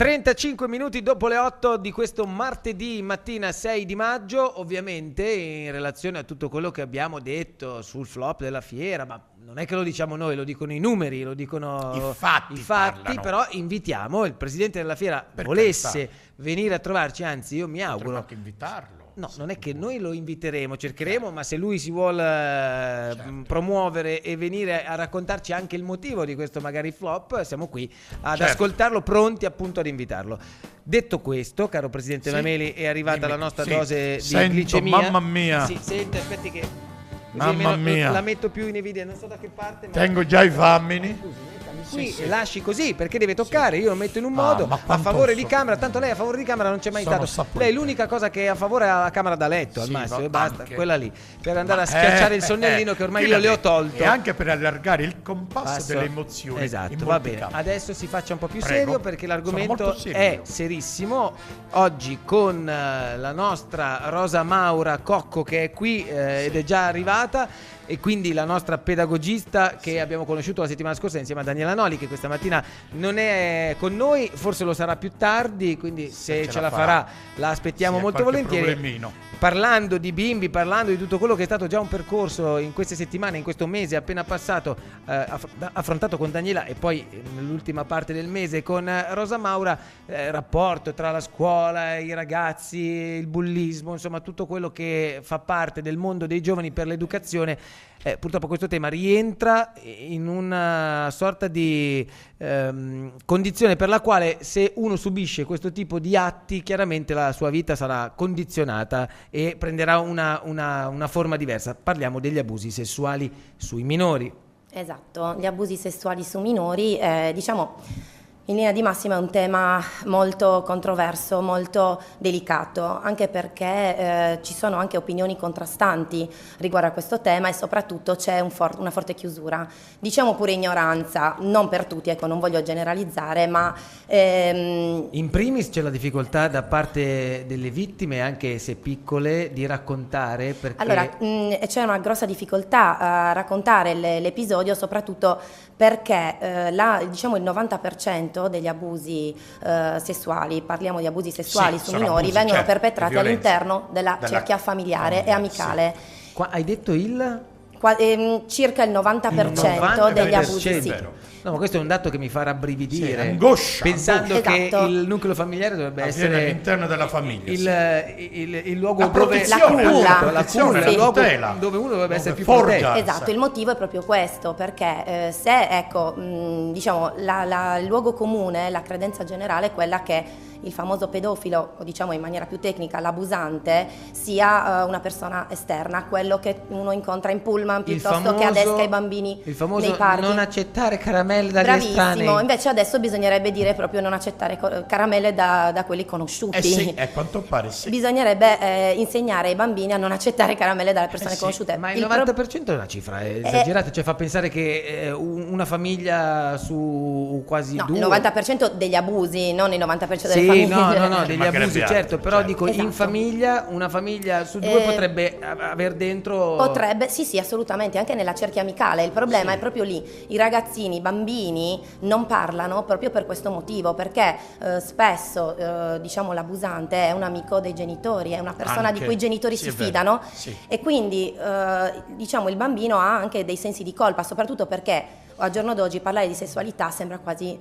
35 minuti dopo le 8 di questo martedì mattina 6 di maggio, ovviamente in relazione a tutto quello che abbiamo detto sul flop della fiera, ma non è che lo diciamo noi, lo dicono i numeri, lo dicono i fatti, però invitiamo il presidente della fiera, volesse venire a trovarci, anzi io mi auguro anche invitarlo. No, non è che noi lo inviteremo, cercheremo, ma se lui si vuole promuovere e venire a raccontarci anche il motivo di questo magari flop, siamo qui ad ascoltarlo, pronti appunto ad invitarlo. Detto questo, caro Presidente Mameli, è arrivata la nostra dose di glicemia. Mamma mia. Sì, senti, aspetti che mamma mia. La metto più in evidenza, non so da che parte. Ma tengo già i famini. Qui lasci così perché deve toccare, io lo metto in un modo a favore di Camera, tanto lei a favore di Camera non c'è mai stato, lei l'unica cosa che è a favore è la Camera da letto al massimo e basta, quella lì, per andare a schiacciare il sonnellino che ormai io le ho tolto, e anche per allargare il compasso delle emozioni. Esatto, va bene, adesso si faccia un po' più serio perché l'argomento è serissimo oggi con la nostra Rosa Maura Cocco che è qui ed è già arrivata, e quindi la nostra pedagogista che abbiamo conosciuto la settimana scorsa insieme a Daniela Noli, che questa mattina non è con noi, forse lo sarà più tardi, quindi se ce la farà la aspettiamo molto volentieri. Problemino. Parlando di bimbi, parlando di tutto quello che è stato già un percorso in queste settimane, in questo mese appena passato, affrontato con Daniela e poi nell'ultima parte del mese con Rosa Maura, rapporto tra la scuola, i ragazzi, il bullismo, insomma tutto quello che fa parte del mondo dei giovani per l'educazione. Purtroppo questo tema rientra in una sorta di condizione per la quale se uno subisce questo tipo di atti chiaramente la sua vita sarà condizionata e prenderà una forma diversa. Parliamo degli abusi sessuali sui minori. Esatto, gli abusi sessuali su minori, diciamo in linea di massima è un tema molto controverso, molto delicato, anche perché ci sono anche opinioni contrastanti riguardo a questo tema e soprattutto c'è una forte chiusura, diciamo pure ignoranza, non per tutti, ecco, non voglio generalizzare, ma in primis c'è la difficoltà da parte delle vittime, anche se piccole, di raccontare, perché allora c'è una grossa difficoltà a raccontare l'episodio, soprattutto perché diciamo il 90% degli abusi sessuali, parliamo di abusi sessuali su minori, vengono perpetrati all'interno della cerchia familiare e amicale. Qua hai detto circa il 90% degli abusi, sì. No, ma questo è un dato che mi fa rabbrividire, angoscia, pensando che il nucleo familiare dovrebbe essere all'interno della famiglia, il luogo dove la culla, il luogo dove uno dovrebbe essere più protetto. Esatto, il motivo è proprio questo, perché se ecco diciamo il luogo comune, la credenza generale è quella che il famoso pedofilo, o diciamo in maniera più tecnica l'abusante, sia una persona esterna, quello che uno incontra in pullman piuttosto che adesca i bambini il famoso nei parchi. Non accettare caramelle dagli Bravissimo, estranei. Invece adesso bisognerebbe dire proprio non accettare caramelle da quelli conosciuti. Sì, a quanto pare sì. Bisognerebbe insegnare ai bambini a non accettare caramelle dalle persone conosciute. Ma il 90% è una cifra esagerata, cioè fa pensare che una famiglia su quasi due... il 90% degli abusi, non il 90% delle famiglie. No, degli abusi, certo, però dico esatto. In famiglia, una famiglia su due potrebbe aver dentro... Potrebbe, sì, assolutamente, anche nella cerchia amicale. Il problema è proprio lì. I ragazzini, i bambini non parlano proprio per questo motivo, perché spesso diciamo l'abusante è un amico dei genitori, è una persona di cui i genitori si fidano e quindi diciamo il bambino ha anche dei sensi di colpa, soprattutto perché al giorno d'oggi parlare di sessualità sembra quasi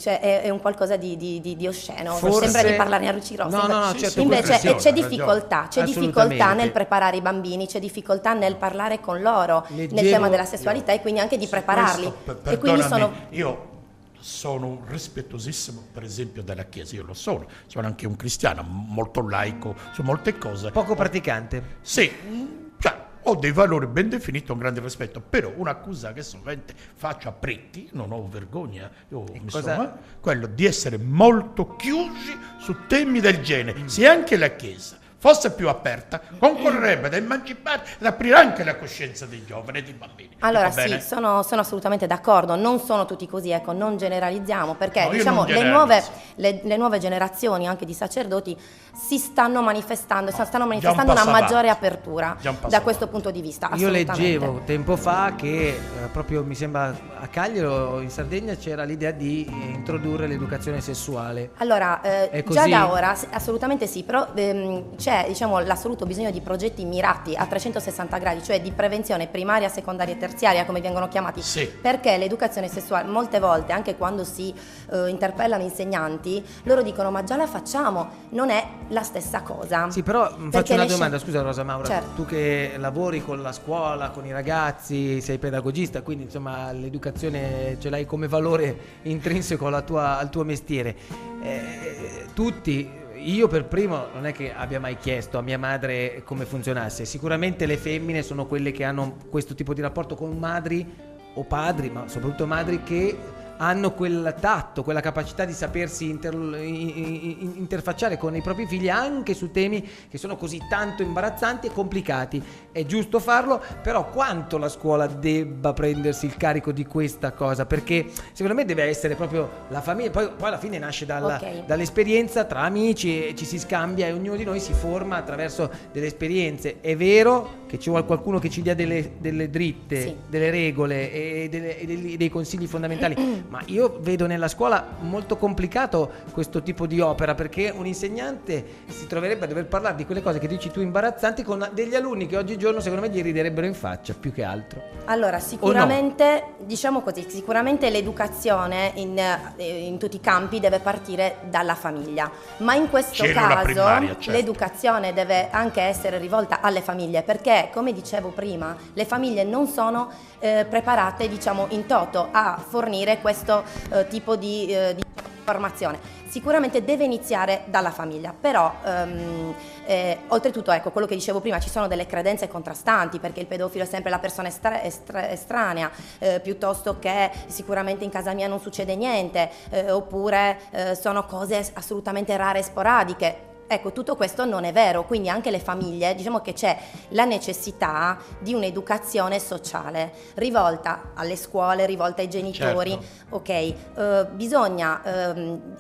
è un qualcosa di osceno, sembra di parlare a luci rosse. Certo, invece c'è difficoltà nel preparare i bambini, c'è difficoltà nel parlare con loro nel tema della sessualità e quindi anche di prepararli. E quindi io sono rispettosissimo per esempio della Chiesa, io lo sono anche un cristiano molto laico su molte cose, poco praticante. Sì, ho dei valori ben definiti, un grande rispetto, però un'accusa che sovente faccio a Pretti, non ho vergogna, quello di essere molto chiusi su temi del genere. Se anche la Chiesa fosse più aperta, concorrerebbe ad emancipare ed aprire anche la coscienza dei giovani e dei bambini. Allora Dico sì, bene? sono assolutamente d'accordo, non sono tutti così, ecco, non generalizziamo, perché No, io diciamo non generalizzo. le nuove generazioni anche di sacerdoti si stanno manifestando, stanno manifestando un una passo maggiore avanti. apertura Già un passo da questo avanti. punto di vista. Io Assolutamente. leggevo tempo fa che proprio mi sembra a Cagliari in Sardegna c'era l'idea di introdurre l'educazione sessuale. Allora, È già così? da ora assolutamente sì, però c'è diciamo, l'assoluto bisogno di progetti mirati a 360 gradi, cioè di prevenzione primaria, secondaria e terziaria, come vengono chiamati, Sì. perché l'educazione sessuale, molte volte, anche quando si interpellano insegnanti, loro dicono ma già la facciamo, non è la stessa cosa. Sì, però Perché faccio una le domanda, scusa Rosa Maura, Certo. tu che lavori con la scuola, con i ragazzi, sei pedagogista, quindi insomma l'educazione ce l'hai come valore intrinseco al tuo mestiere. Tutti, io per primo non è che abbia mai chiesto a mia madre come funzionasse, sicuramente le femmine sono quelle che hanno questo tipo di rapporto con madri o padri, ma soprattutto madri che hanno quel tatto, quella capacità di sapersi interfacciare con i propri figli anche su temi che sono così tanto imbarazzanti e complicati. È giusto farlo, però quanto la scuola debba prendersi il carico di questa cosa? Perché secondo me deve essere proprio la famiglia, poi alla fine nasce Ok. dall'esperienza tra amici e ci si scambia e ognuno di noi si forma attraverso delle esperienze. È vero che ci vuole qualcuno che ci dia delle dritte, Sì. delle regole e dei consigli fondamentali, ma io vedo nella scuola molto complicato questo tipo di opera, perché un insegnante si troverebbe a dover parlare di quelle cose che dici tu imbarazzanti con degli alunni che oggigiorno secondo me gli riderebbero in faccia più che altro. Allora, sicuramente, diciamo così, sicuramente l'educazione in tutti i campi deve partire dalla famiglia, ma in questo Cellula caso primaria, certo. l'educazione deve anche essere rivolta alle famiglie, perché, come dicevo prima, le famiglie non sono preparate, diciamo, in toto a fornire questo tipo di formazione. Sicuramente deve iniziare dalla famiglia, però oltretutto, ecco, quello che dicevo prima, ci sono delle credenze contrastanti, perché il pedofilo è sempre la persona estranea, piuttosto che sicuramente in casa mia non succede niente, oppure sono cose assolutamente rare e sporadiche. Ecco, tutto questo non è vero, quindi anche le famiglie, diciamo che c'è la necessità di un'educazione sociale rivolta alle scuole, rivolta ai genitori. Certo. Ok, bisogna,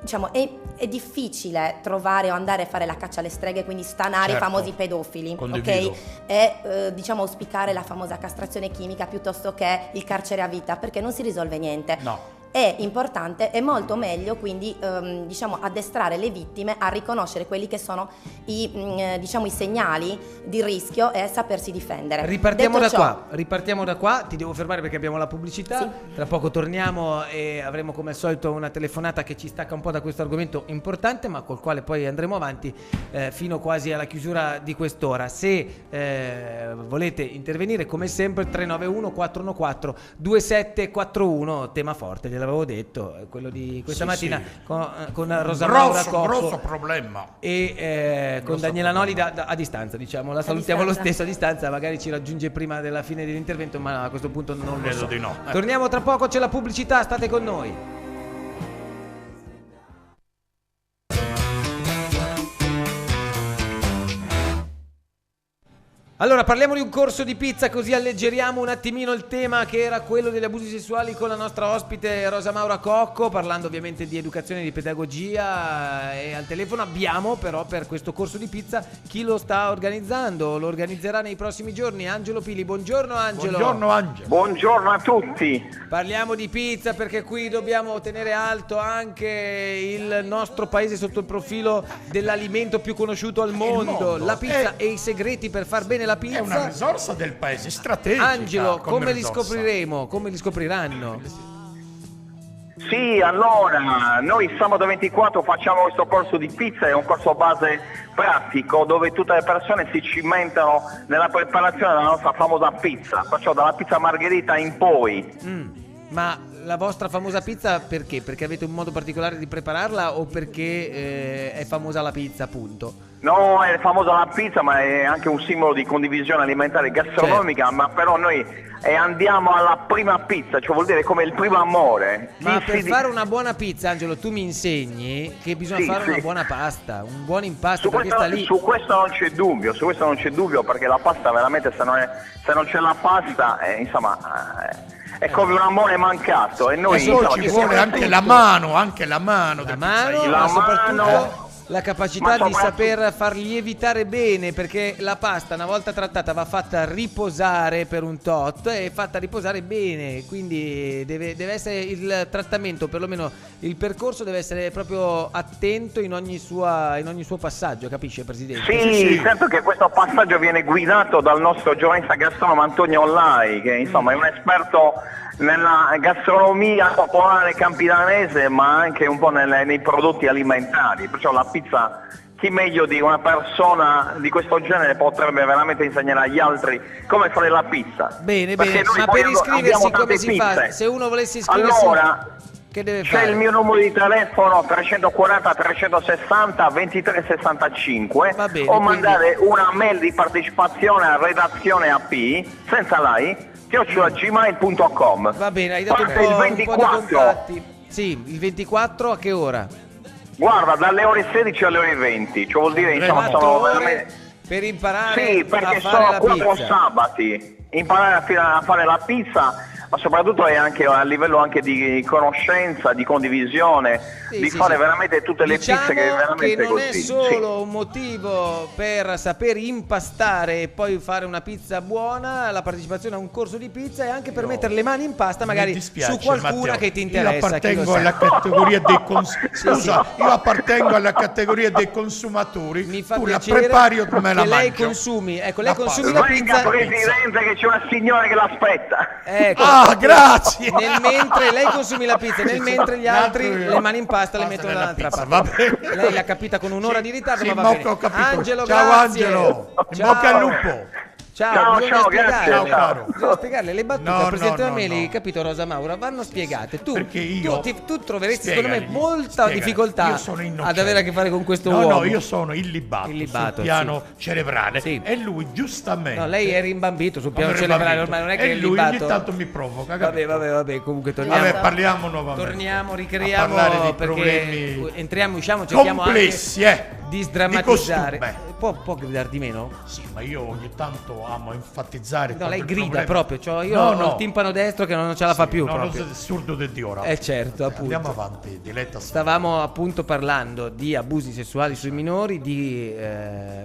diciamo, è difficile trovare o andare a fare la caccia alle streghe, quindi stanare Certo. i famosi pedofili, Condivido. ok? E diciamo auspicare la famosa castrazione chimica piuttosto che il carcere a vita, perché non si risolve niente. No. È importante, è molto meglio quindi diciamo addestrare le vittime a riconoscere quelli che sono diciamo, i segnali di rischio e sapersi difendere. Ripartiamo Detto da qua, ti devo fermare perché abbiamo la pubblicità, Sì. Tra poco torniamo e avremo come al solito una telefonata che ci stacca un po' da questo argomento importante, ma col quale poi andremo avanti fino quasi alla chiusura di quest'ora. Se volete intervenire, come sempre 391 414 2741, tema forte, gliel'avevo detto, quello di questa Sì, mattina sì. con Rosa Maura Cocco grosso problema. e con Grosso Daniela Noli problema. a distanza, diciamo, la salutiamo lo distanza. stesso a distanza, magari ci raggiunge prima della fine dell'intervento, ma a questo punto non lo Credo so. di no. Torniamo tra poco, c'è la pubblicità, state con noi. Allora, parliamo di un corso di pizza, così alleggeriamo un attimino il tema che era quello degli abusi sessuali con la nostra ospite Rosa Maura Cocco, parlando ovviamente di educazione e di pedagogia. E al telefono abbiamo però per questo corso di pizza chi lo sta organizzando, lo organizzerà nei prossimi giorni, Angelo Pili. Buongiorno Angelo. Buongiorno Angelo. Buongiorno a tutti. Parliamo di pizza perché qui dobbiamo tenere alto anche il nostro paese sotto il profilo dell'alimento più conosciuto al mondo, la pizza e i segreti per far bene la È una pizza. risorsa del paese, strategica. Angelo, come li risorsa. scopriremo? Come li scopriranno? Sì, allora, noi sabato 24 facciamo questo corso di pizza, è un corso base pratico dove tutte le persone si cimentano nella preparazione della nostra famosa pizza, perciò dalla pizza margherita in poi. Ma la vostra famosa pizza perché? Perché avete un modo particolare di prepararla o perché è famosa la pizza, appunto? No, è famosa la pizza, ma è anche un simbolo di condivisione alimentare e gastronomica, ma però noi andiamo alla prima pizza, cioè vuol dire come il primo amore. Ma per fare una buona pizza, Angelo, tu mi insegni che bisogna fare una buona pasta, un buon impasto, perché sta lì. Su questo non c'è dubbio, perché la pasta veramente se non c'è la pasta, insomma, è come un amore mancato. E noi ci vuole anche la mano, ma soprattutto la capacità di saper far lievitare bene, perché la pasta una volta trattata va fatta riposare per un tot e fatta riposare bene, quindi deve essere il trattamento, perlomeno il percorso deve essere proprio attento in ogni suo passaggio, capisce, Presidente? Sì, certo che questo passaggio viene guidato dal nostro giornalista gastronomo Antonio Ollai, che insomma è un esperto nella gastronomia popolare campidanese, ma anche un po' nei prodotti alimentari, perciò la pizza, chi meglio di una persona di questo genere potrebbe veramente insegnare agli altri come fare la pizza. Bene, ma per iscriversi come si fa? Se uno volesse iscriversi, allora, che deve fare? C'è il mio numero di telefono 340 360 2365, va bene, o mandare una mail di partecipazione a redazione AP senza lei @gmail.com. Va bene, hai dato Parte un il po' 24. di contatti. Sì, il 24 a che ora? Guarda, dalle ore 16 alle ore 20, cioè vuol dire insomma 4 sono ore veramente... per imparare Sì, perché a fare sono la 4 pizza. sabati, imparare a fare la pizza, ma soprattutto è anche a livello anche di conoscenza, di condivisione, di fare veramente tutte le pizze che veramente che non così. è solo un motivo per saper impastare e poi fare una pizza buona, la partecipazione a un corso di pizza, e anche per mettere le mani in pasta magari su qualcuna, Matteo, che ti interessa. Io appartengo alla categoria dei io appartengo alla categoria dei consumatori. Mi fa tu piacere la prepari o me la che lei mangio. consumi, lei consumi la Venga, pizza. Presidente, che c'è una signora che l'aspetta. Ecco, grazie. Nel mentre lei consumi la pizza, nel mentre gli altri le mani in pasta le mettono dall'altra parte. Va bene. Lei l'ha capita con un'ora di ritardo, ma va bene. Ho capito. Angelo, ciao grazie. Angelo, in Ciao. bocca al lupo. Ciao, Ciao, grazie. Ciao, caro. Bisogna spiegarle le battute al Presidente Mameli, no. capito, Rosa Maura, vanno spiegate. Tu, Perché io tu troveresti secondo me Spiegagli, molta spiegagli. difficoltà Io sono innocente. ad avere a che fare con questo No, uomo. no, io sono illibato sul piano cerebrale, Sì. e lui giustamente. No, lei è rimbambito sul piano Come cerebrale, rimbambito. ormai non è che e è lui illibato. ogni tanto mi provoca. capito? Vabbè, comunque torniamo. Vabbè, parliamo nuovamente. Torniamo, a ricriviamo, parlare di perché problemi entriamo, usciamo, cerchiamo complessi, anche di sdrammatizzare. di costume. Può gridare di meno? Sì, ma io ogni tanto amo enfatizzare. No, lei il grida problema. proprio, cioè io No, ho no. il timpano destro che non ce la fa più No, proprio. non surdo di ora. Certo, appunto. Andiamo avanti, Diletta. Stavamo appunto parlando di abusi sessuali sui minori, di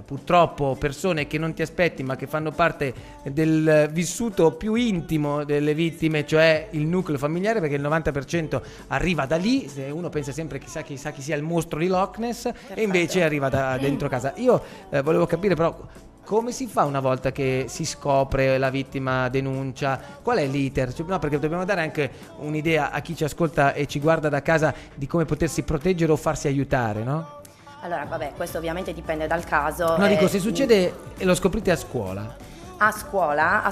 purtroppo persone che non ti aspetti ma che fanno parte del vissuto più intimo delle vittime, cioè il nucleo familiare, perché il 90% arriva da lì. Se uno pensa sempre chissà chi sia il mostro di Loch Ness, e invece arriva da dentro casa. Io volevo capire però come si fa una volta che si scopre, la vittima denuncia, qual è l'iter? No, perché dobbiamo dare anche un'idea a chi ci ascolta e ci guarda da casa di come potersi proteggere o farsi aiutare, no? Allora, vabbè, questo ovviamente dipende dal caso. No, dico, se succede e lo scoprite a scuola. A scuola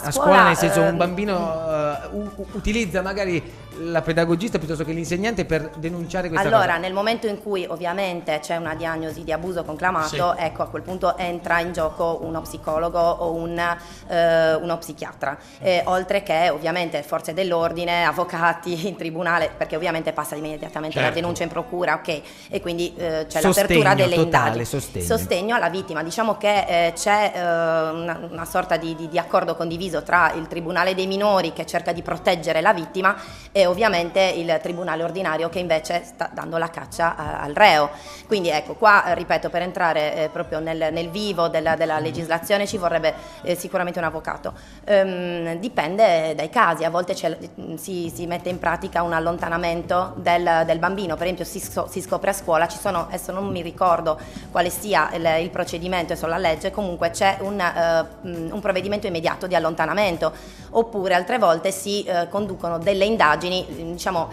Nel senso, un bambino utilizza magari la pedagogista piuttosto che l'insegnante per denunciare questa cosa. Allora, nel momento in cui ovviamente c'è una diagnosi di abuso conclamato, Sì. ecco, a quel punto entra in gioco uno psicologo o uno psichiatra, oltre che ovviamente forze dell'ordine, avvocati in tribunale, perché ovviamente passa immediatamente la Certo. denuncia in procura, ok, e quindi c'è Sostegno, l'apertura delle totale indagini. sostegno. Alla vittima. Diciamo che c'è una sorta di accordo condiviso tra il Tribunale dei minori, che cerca di proteggere la vittima, e ovviamente il Tribunale ordinario, che invece sta dando la caccia al reo. Quindi ecco, qua ripeto, per entrare proprio nel vivo della legislazione ci vorrebbe sicuramente un avvocato. Dipende dai casi, a volte si mette in pratica un allontanamento del bambino. Per esempio si scopre a scuola, ci sono, adesso non mi ricordo quale sia il procedimento e la legge, comunque c'è un provvedimento immediato di allontanamento, oppure altre volte si conducono delle indagini, diciamo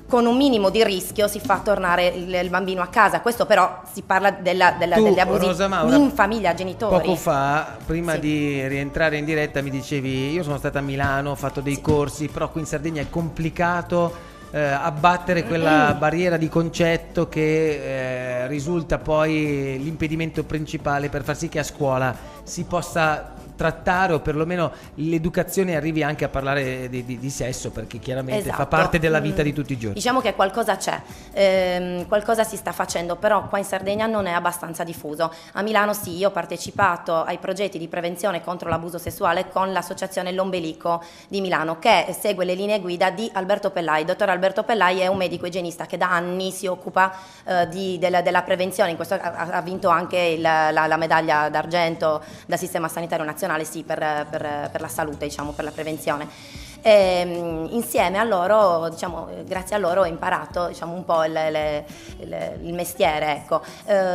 con un minimo di rischio si fa tornare il bambino a casa. Questo però si parla degli abusi Rosa Maura, in famiglia, genitori. Poco fa, prima Sì. di rientrare in diretta, mi dicevi: io sono stata a Milano, ho fatto dei corsi, però qui in Sardegna è complicato abbattere quella barriera di concetto che risulta poi l'impedimento principale per far sì che a scuola si possa trattare, o perlomeno l'educazione arrivi anche a parlare di sesso, perché chiaramente fa Esatto. parte della vita di tutti i giorni. Diciamo che qualcosa c'è, qualcosa si sta facendo, però qua in Sardegna non è abbastanza diffuso. A Milano sì, io ho partecipato ai progetti di prevenzione contro l'abuso sessuale con l'associazione L'Ombelico di Milano, che segue le linee guida di Alberto Pellai. Il dottor Alberto Pellai è un medico igienista che da anni si occupa della prevenzione. In questo ha vinto anche la medaglia d'argento dal Sistema Sanitario Nazionale, sì, per la salute, diciamo, per la prevenzione. Insieme a loro, diciamo, grazie a loro ho imparato, diciamo, un po' il mestiere, ecco.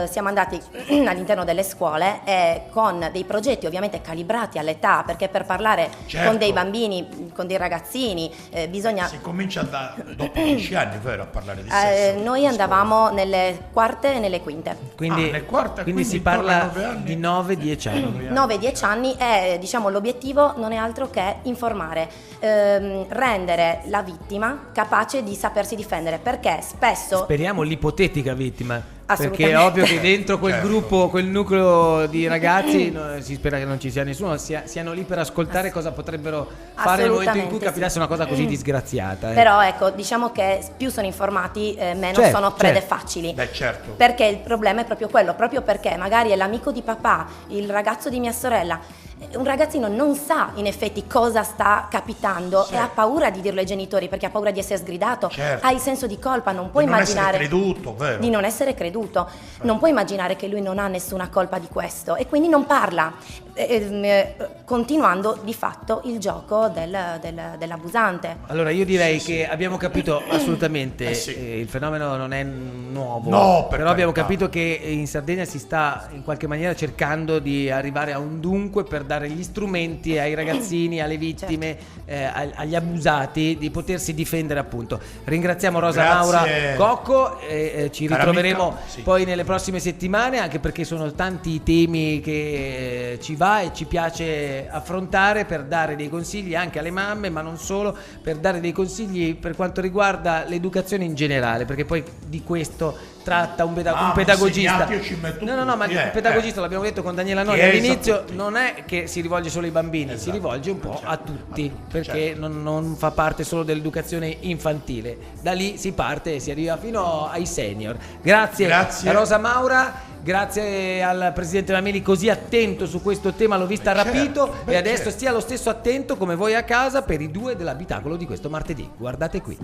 Siamo andati all'interno delle scuole con dei progetti ovviamente calibrati all'età, perché per parlare con dei bambini, con dei ragazzini, bisogna... Si comincia dopo 10 anni, vero, a parlare di sesso? Noi andavamo nelle quarte e nelle quinte. Quindi, nel quarto, quindi si intorno parla ai 9 anni. di 9-10 anni. 9-10 anni e, diciamo, l'obiettivo non è altro che informare, rendere la vittima capace di sapersi difendere, perché spesso... Speriamo l'ipotetica vittima, perché Assolutamente. è ovvio che dentro quel Certo. gruppo, quel nucleo di ragazzi, si spera che non ci sia nessuno, siano lì per ascoltare cosa potrebbero fare nel momento in cui Assolutamente, capitasse sì. una cosa così disgraziata. Però ecco, diciamo che più sono informati, meno Certo, sono prede certo. facili. Beh, certo. Perché il problema è proprio quello, proprio perché magari è l'amico di papà, il ragazzo di mia sorella. Un ragazzino non sa in effetti cosa sta capitando e ha paura di dirlo ai genitori, perché ha paura di essere sgridato, Certo. ha il senso di colpa, non può Di non immaginare essere creduto, vero? di non essere creduto, non può immaginare che lui non ha nessuna colpa di questo e quindi non parla, continuando di fatto il gioco dell'abusante. Allora io direi che abbiamo capito assolutamente, sì. il fenomeno non è nuovo, No, per però abbiamo carità. capito che in Sardegna si sta in qualche maniera cercando di arrivare a un dunque per dare gli strumenti ai ragazzini, alle vittime, agli abusati di potersi difendere, appunto. Ringraziamo Rosa Grazie. Maura Cocco, ci Cara ritroveremo amica, sì. poi nelle prossime settimane, anche perché sono tanti i temi che ci va e ci piace affrontare, per dare dei consigli anche alle mamme, ma non solo, per dare dei consigli per quanto riguarda l'educazione in generale, perché poi di questo tratta un pedagogista. insegnanti io ci metto No, ma tutti, il pedagogista, l'abbiamo detto con Daniela Noli Chiesa, all'inizio, tutti. non è che si rivolge solo ai bambini, si Esatto. rivolge un po' a tutti, perché certo. non fa parte solo dell'educazione infantile. Da lì si parte e si arriva fino ai senior. Grazie. Grazie. Rosa Maura. Grazie al presidente Mameli, così attento su questo tema, l'ho vista rapito, e adesso certo. stia lo stesso attento come voi a casa per i 2 dell'abitacolo di questo martedì. Guardate qui.